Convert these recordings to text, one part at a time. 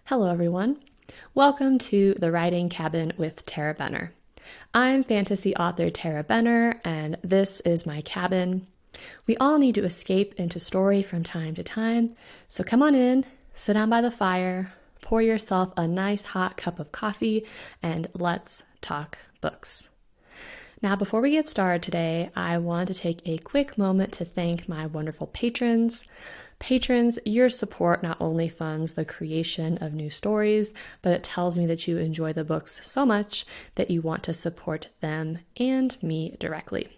Hello, everyone. Welcome to The Writing Cabin with Tarah Benner. I'm fantasy author Tarah Benner, and this is my cabin. We all need to escape into story from time to time, so come on in, sit down by the fire, pour yourself a nice hot cup of coffee, and let's talk books. Now, before we get started today, I want to take a quick moment to thank my wonderful patrons. Patrons, your support not only funds the creation of new stories, but it tells me that you enjoy the books so much that you want to support them and me directly.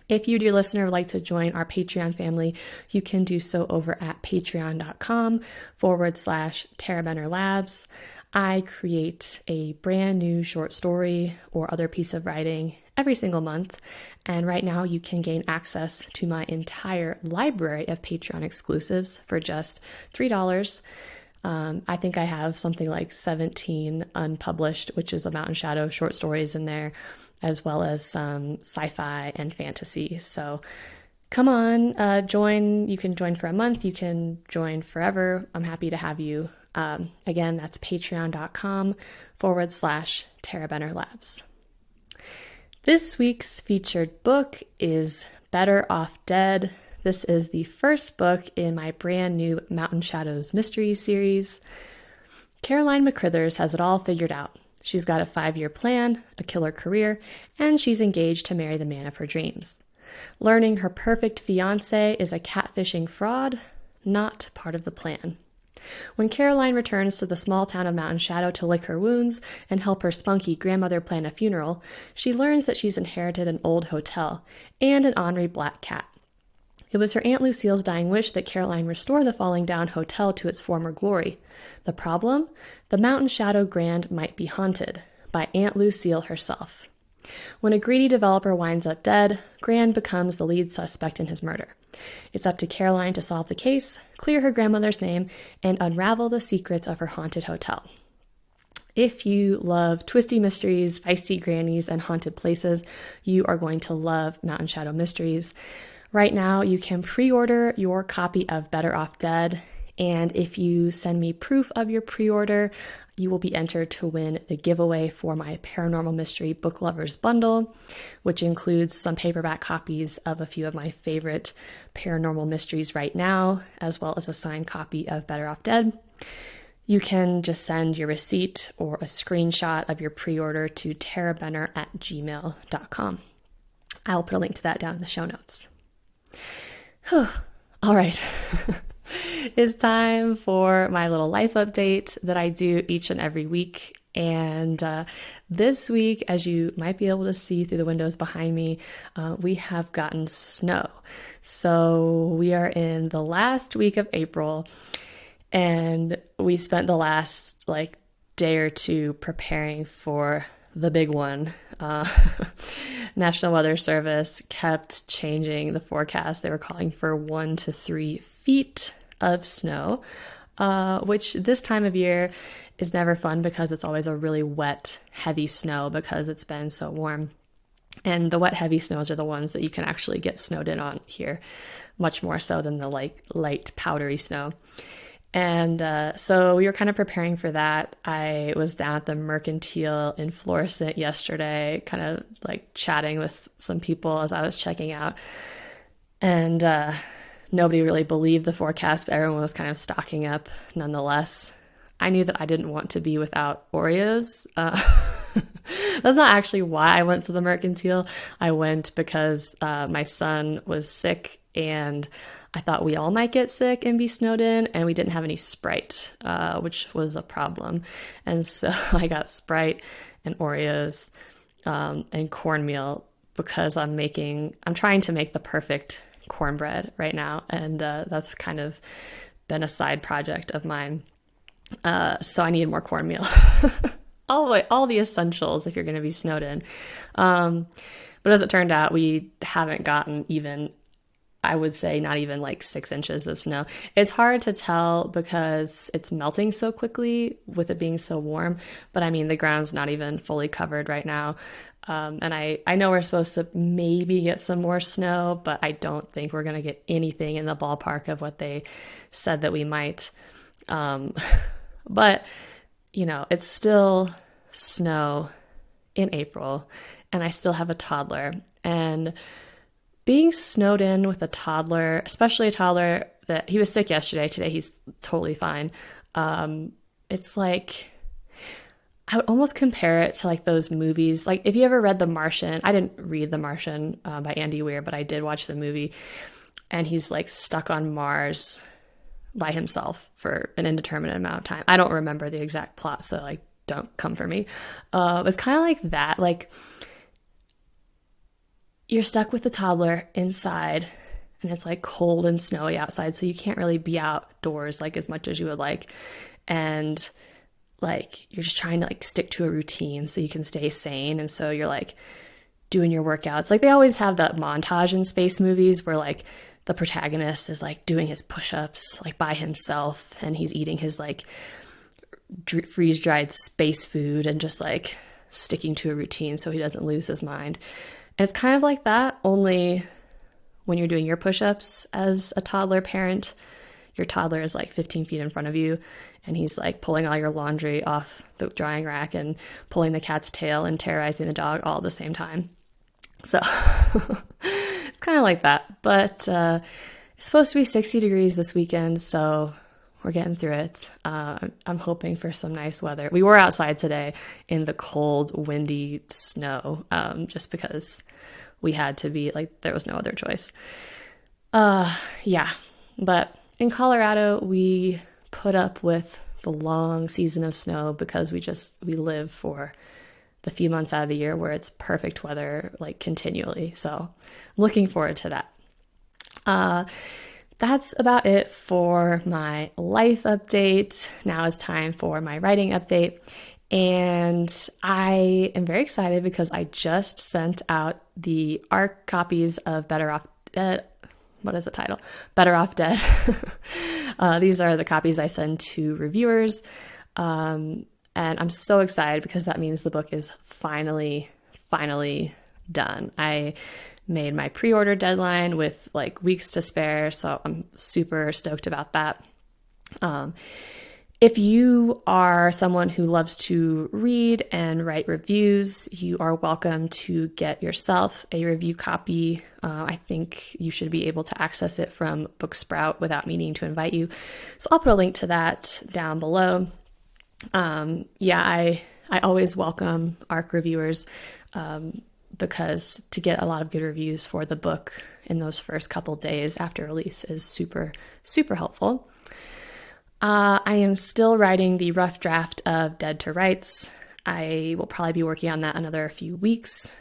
If you, dear listener, would like to join our Patreon family, you can do so over at patreon.com/tarahbennerlabs. I create a brand new short story or other piece of writing every single month. And right now you can gain access to my entire library of Patreon exclusives for just $3. I think I have something like 17 unpublished, which is a Mountain Shadow short stories in there, as well as some sci-fi and fantasy. So come on, join. You can join for a month. You can join forever. I'm happy to have you. Again, that's patreon.com/tarahbennerlabs. This week's featured book is Better Off Dead. This is the first book in my brand new Mountain Shadows mystery series. Caroline McCrithers has it all figured out. She's got a 5-year plan, a killer career, and she's engaged to marry the man of her dreams. Learning her perfect fiancé is a catfishing fraud, not part of the plan. When Caroline returns to the small town of Mountain Shadow to lick her wounds and help her spunky grandmother plan a funeral, she learns that she's inherited an old hotel and an ornery black cat. It was her Aunt Lucille's dying wish that Caroline restore the falling down hotel to its former glory. The problem? The Mountain Shadow Grand might be haunted by Aunt Lucille herself. When a greedy developer winds up dead, Grand becomes the lead suspect in his murder. It's up to Caroline to solve the case, clear her grandmother's name, and unravel the secrets of her haunted hotel. If you love twisty mysteries, feisty grannies, and haunted places, you are going to love Mountain Shadow Mysteries. Right now, you can pre-order your copy of Better Off Dead, and if you send me proof of your pre-order, you will be entered to win the giveaway for my Paranormal Mystery Book Lovers Bundle, which includes some paperback copies of a few of my favorite paranormal mysteries right now, as well as a signed copy of Better Off Dead. You can just send your receipt or a screenshot of your pre-order to tarahbenner@gmail.com. I'll put a link to that down in the show notes. All right. It's time for my little life update that I do each and every week. And this week, as you might be able to see through the windows behind me, we have gotten snow. So we are in the last week of April, and we spent the last day or two preparing for the big one. National Weather Service kept changing the forecast. They were calling for 1 to 3 feet of snow, which this time of year is never fun because it's always a really wet, heavy snow because it's been so warm. And the wet, heavy snows are the ones that you can actually get snowed in on here, much more so than the light, powdery snow. And so we were kind of preparing for that. I was down at the Mercantile in Florissant yesterday, kind of chatting with some people as I was checking out. And nobody really believed the forecast, but everyone was kind of stocking up nonetheless. I knew that I didn't want to be without Oreos. That's not actually why I went to the Mercantile. I went because my son was sick, and I thought we all might get sick and be snowed in, and we didn't have any Sprite, which was a problem. And so I got Sprite and Oreos and cornmeal because I'm trying to make the perfect cornbread right now, and that's kind of been a side project of mine. So I needed more cornmeal. all the essentials if you're going to be snowed in. But as it turned out, we haven't gotten even, I would say, not even 6 inches of snow. It's hard to tell because it's melting so quickly with it being so warm. But I mean, the ground's not even fully covered right now. And I know we're supposed to maybe get some more snow, but I don't think we're going to get anything in the ballpark of what they said that we might. But, it's still snow in April, and I still have a toddler. And being snowed in with a toddler, especially a toddler that he was sick yesterday, today he's totally fine. It's like, I would almost compare it to like those movies. Like if you ever read The Martian, I didn't read The Martian by Andy Weir, but I did watch the movie, and he's like stuck on Mars by himself for an indeterminate amount of time. I don't remember the exact plot, so like don't come for me. It's kind of like that. Like you're stuck with the toddler inside, and it's like cold and snowy outside, so you can't really be outdoors like as much as you would like. And like you're just trying to like stick to a routine so you can stay sane. And so you're like doing your workouts. Like they always have that montage in space movies where like the protagonist is like doing his push-ups like by himself, and he's eating his like freeze-dried space food and just like sticking to a routine so he doesn't lose his mind. And it's kind of like that, only when you're doing your push-ups as a toddler parent, your toddler is like 15 feet in front of you, and he's like pulling all your laundry off the drying rack and pulling the cat's tail and terrorizing the dog all at the same time. So it's kind of like that. But it's supposed to be 60 degrees this weekend, so we're getting through it. I'm hoping for some nice weather. We were outside today in the cold, windy snow, just because we had to be, like, there was no other choice. Yeah, but in Colorado, we put up with the long season of snow because we live for the few months out of the year where it's perfect weather, like continually. So I'm looking forward to that. That's about it for my life update. Now it's time for my writing update. And I am very excited because I just sent out the ARC copies of Better Off Dead. What is the title? Better Off Dead. These are the copies I send to reviewers. And I'm so excited because that means the book is finally done. I made my pre-order deadline with like weeks to spare, so I'm super stoked about that. If you are someone who loves to read and write reviews, you are welcome to get yourself a review copy. I think you should be able to access it from Booksprout without me needing to invite you. So I'll put a link to that down below. I always welcome ARC reviewers because to get a lot of good reviews for the book in those first couple days after release is super, super helpful. I am still writing the rough draft of Dead to Rights. I will probably be working on that another few weeks,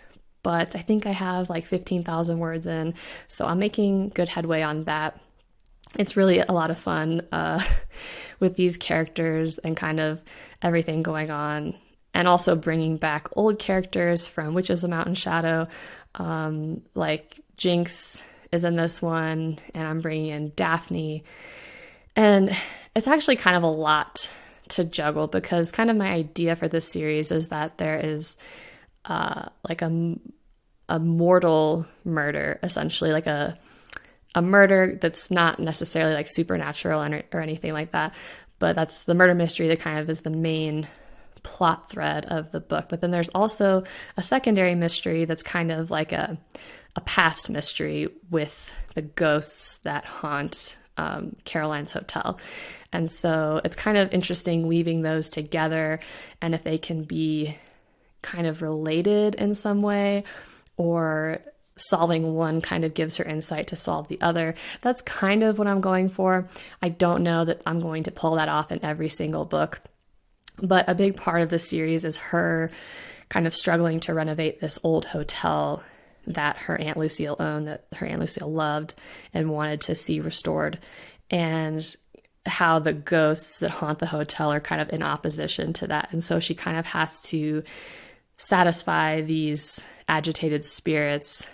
but I think I have like 15,000 words in, so I'm making good headway on that. It's really a lot of fun with these characters and kind of everything going on, and also bringing back old characters from Witches of Mountain Shadow. Like Jinx is in this one, and I'm bringing in Daphne. And it's actually kind of a lot to juggle because kind of my idea for this series is that there is like a mortal murder, essentially, like a murder that's not necessarily like supernatural or anything like that, but that's the murder mystery that kind of is the main plot thread of the book. But then there's also a secondary mystery that's kind of like a past mystery with the ghosts that haunt Caroline's hotel. And so it's kind of interesting weaving those together, and if they can be kind of related in some way, or solving one kind of gives her insight to solve the other. That's kind of what I'm going for. I don't know that I'm going to pull that off in every single book, but a big part of the series is her kind of struggling to renovate this old hotel that her Aunt Lucille owned, that her Aunt Lucille loved and wanted to see restored, and how the ghosts that haunt the hotel are kind of in opposition to that. And so she kind of has to satisfy these agitated spirits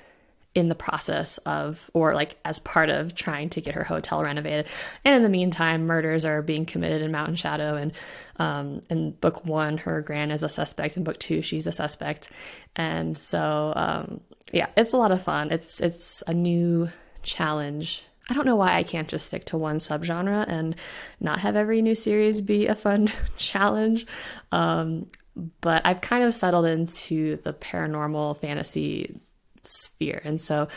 in the process of, or like as part of trying to get her hotel renovated. And in the meantime, murders are being committed in Mountain Shadow. And in book 1, her gran is a suspect. In book 2, she's a suspect. And so, it's a lot of fun. It's a new challenge I don't know why I can't just stick to one subgenre and not have every new series be a fun challenge. But I've kind of settled into the paranormal fantasy sphere. And so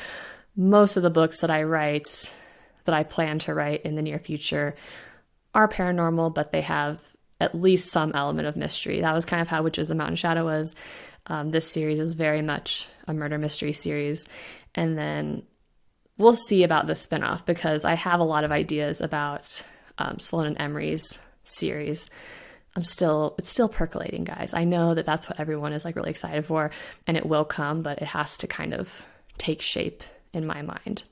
most of the books that I write, that I plan to write in the near future, are paranormal, but they have at least some element of mystery. That was kind of how Witches of Mountain Shadow was. This series is very much a murder mystery series. And then we'll see about the spinoff, because I have a lot of ideas about Sloan and Emery's series. It's still percolating, guys. I know that that's what everyone is like really excited for, and it will come, but it has to kind of take shape in my mind.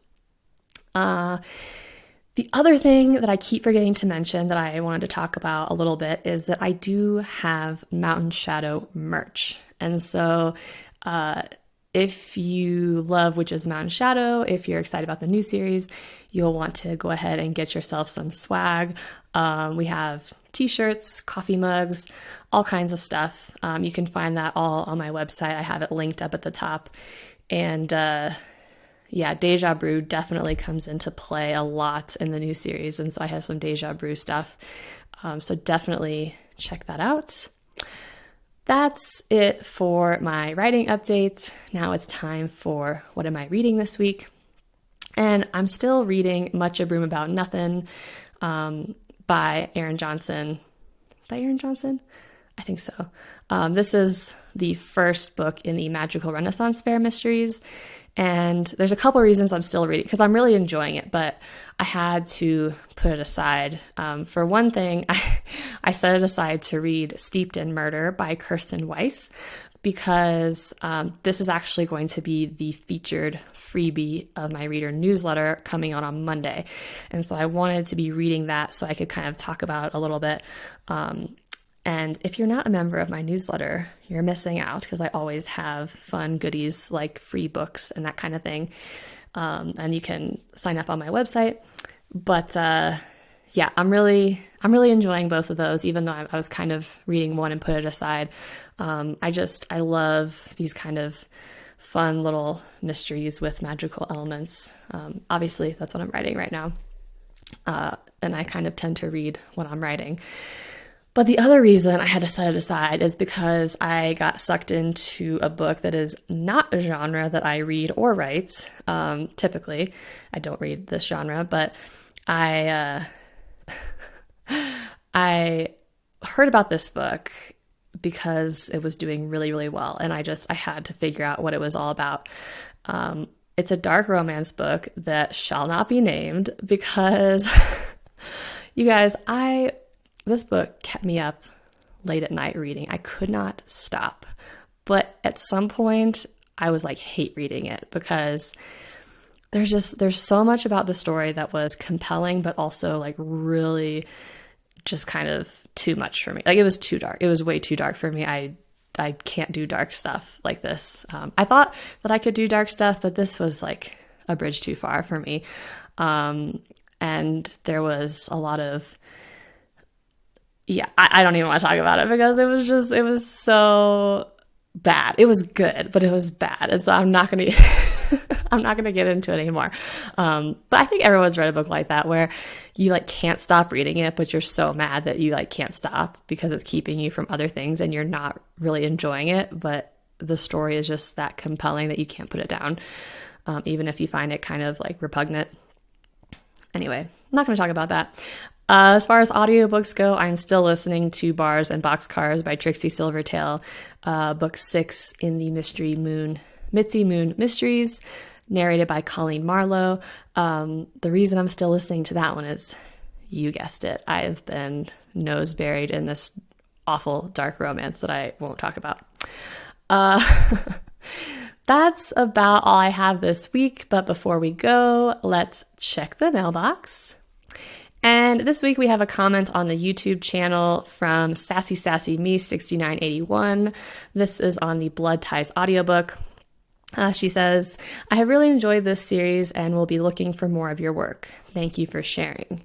The other thing that I keep forgetting to mention that I wanted to talk about a little bit is that I do have Mountain Shadow merch. And so if you love Witches of Mountain Shadow, if you're excited about the new series, you'll want to go ahead and get yourself some swag. We have t-shirts, coffee mugs, all kinds of stuff. You can find that all on my website. I have it linked up at the top. And yeah, Deja Brew definitely comes into play a lot in the new series. And so I have some Deja Brew stuff. So definitely check that out. That's it for my writing updates. Now it's time for what am I reading this week? And I'm still reading Much Ado About Nothing by Aaron Johnson. By Aaron Johnson? I think so. This is the first book in the Magical Renaissance Fair mysteries. And there's a couple reasons I'm still reading, because I'm really enjoying it, but I had to put it aside. For one thing, I set it aside to read Steeped in Murder by Kirsten Weiss, because this is actually going to be the featured freebie of my reader newsletter coming out on Monday. And so I wanted to be reading that so I could kind of talk about it a little bit. And if you're not a member of my newsletter, you're missing out, because I always have fun goodies like free books and that kind of thing. And you can sign up on my website. But yeah, I'm really enjoying both of those, even though I was kind of reading one and put it aside. I love these kind of fun little mysteries with magical elements. Obviously, that's what I'm writing right now. And I kind of tend to read when I'm writing. But the other reason I had to set it aside is because I got sucked into a book that is not a genre that I read or write. Typically, I don't read this genre, but I heard about this book because it was doing really, really well. And I had to figure out what it was all about. It's a dark romance book that shall not be named, because you guys, this book kept me up late at night reading. I could not stop. But at some point, I was like, hate reading it, because there's so much about the story that was compelling, but also like really just kind of too much for me. Like, it was too dark. It was way too dark for me. I can't do dark stuff like this. I thought that I could do dark stuff, but this was like a bridge too far for me. And there was a lot of, yeah, I don't even want to talk about it, because it was so bad. It was good, but it was bad. And so I'm not going to get into it anymore. But I think everyone's read a book like that, where you like can't stop reading it, but you're so mad that you like can't stop because it's keeping you from other things and you're not really enjoying it. But the story is just that compelling that you can't put it down, even if you find it kind of like repugnant. Anyway, I'm not going to talk about that. As far as audiobooks go, I'm still listening to Bars and Boxcars by Trixie Silvertale, book 6 in the Mitzi Moon Mysteries, narrated by Colleen Marlowe. The reason I'm still listening to that one is, you guessed it, I have been nose buried in this awful dark romance that I won't talk about. That's about all I have this week, but before we go, let's check the mailbox. And this week we have a comment on the YouTube channel from Sassy Me 6981. This is on the Blood Ties audiobook. She says, I have really enjoyed this series and will be looking for more of your work. Thank you for sharing.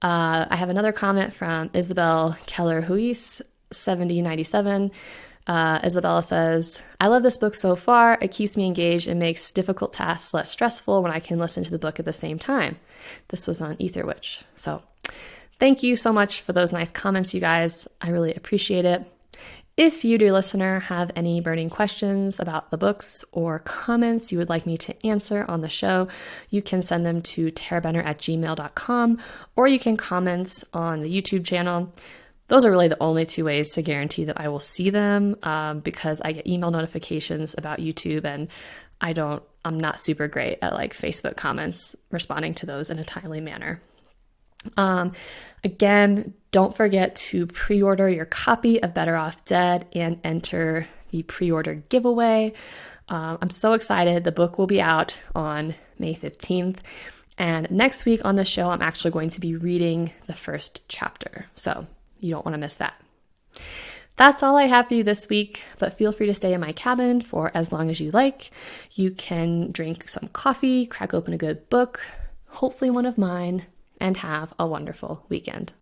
I have another comment from Isabel Keller-Huis 7097. Isabella says, I love this book so far. It keeps me engaged and makes difficult tasks less stressful when I can listen to the book at the same time. This was on Ether Witch. So thank you so much for those nice comments, you guys. I really appreciate it. If you, dear listener, have any burning questions about the books or comments you would like me to answer on the show, you can send them to tarahbenner@gmail.com, or you can comment on the YouTube channel. Those are really the only two ways to guarantee that I will see them, because I get email notifications about YouTube, and I'm not super great at like Facebook comments, responding to those in a timely manner. Again, don't forget to pre-order your copy of Better Off Dead and enter the pre-order giveaway. I'm so excited. The book will be out on May 15th. And next week on the show, I'm actually going to be reading the first chapter. So you don't want to miss that. That's all I have for you this week, but feel free to stay in my cabin for as long as you like. You can drink some coffee, crack open a good book, hopefully one of mine, and have a wonderful weekend.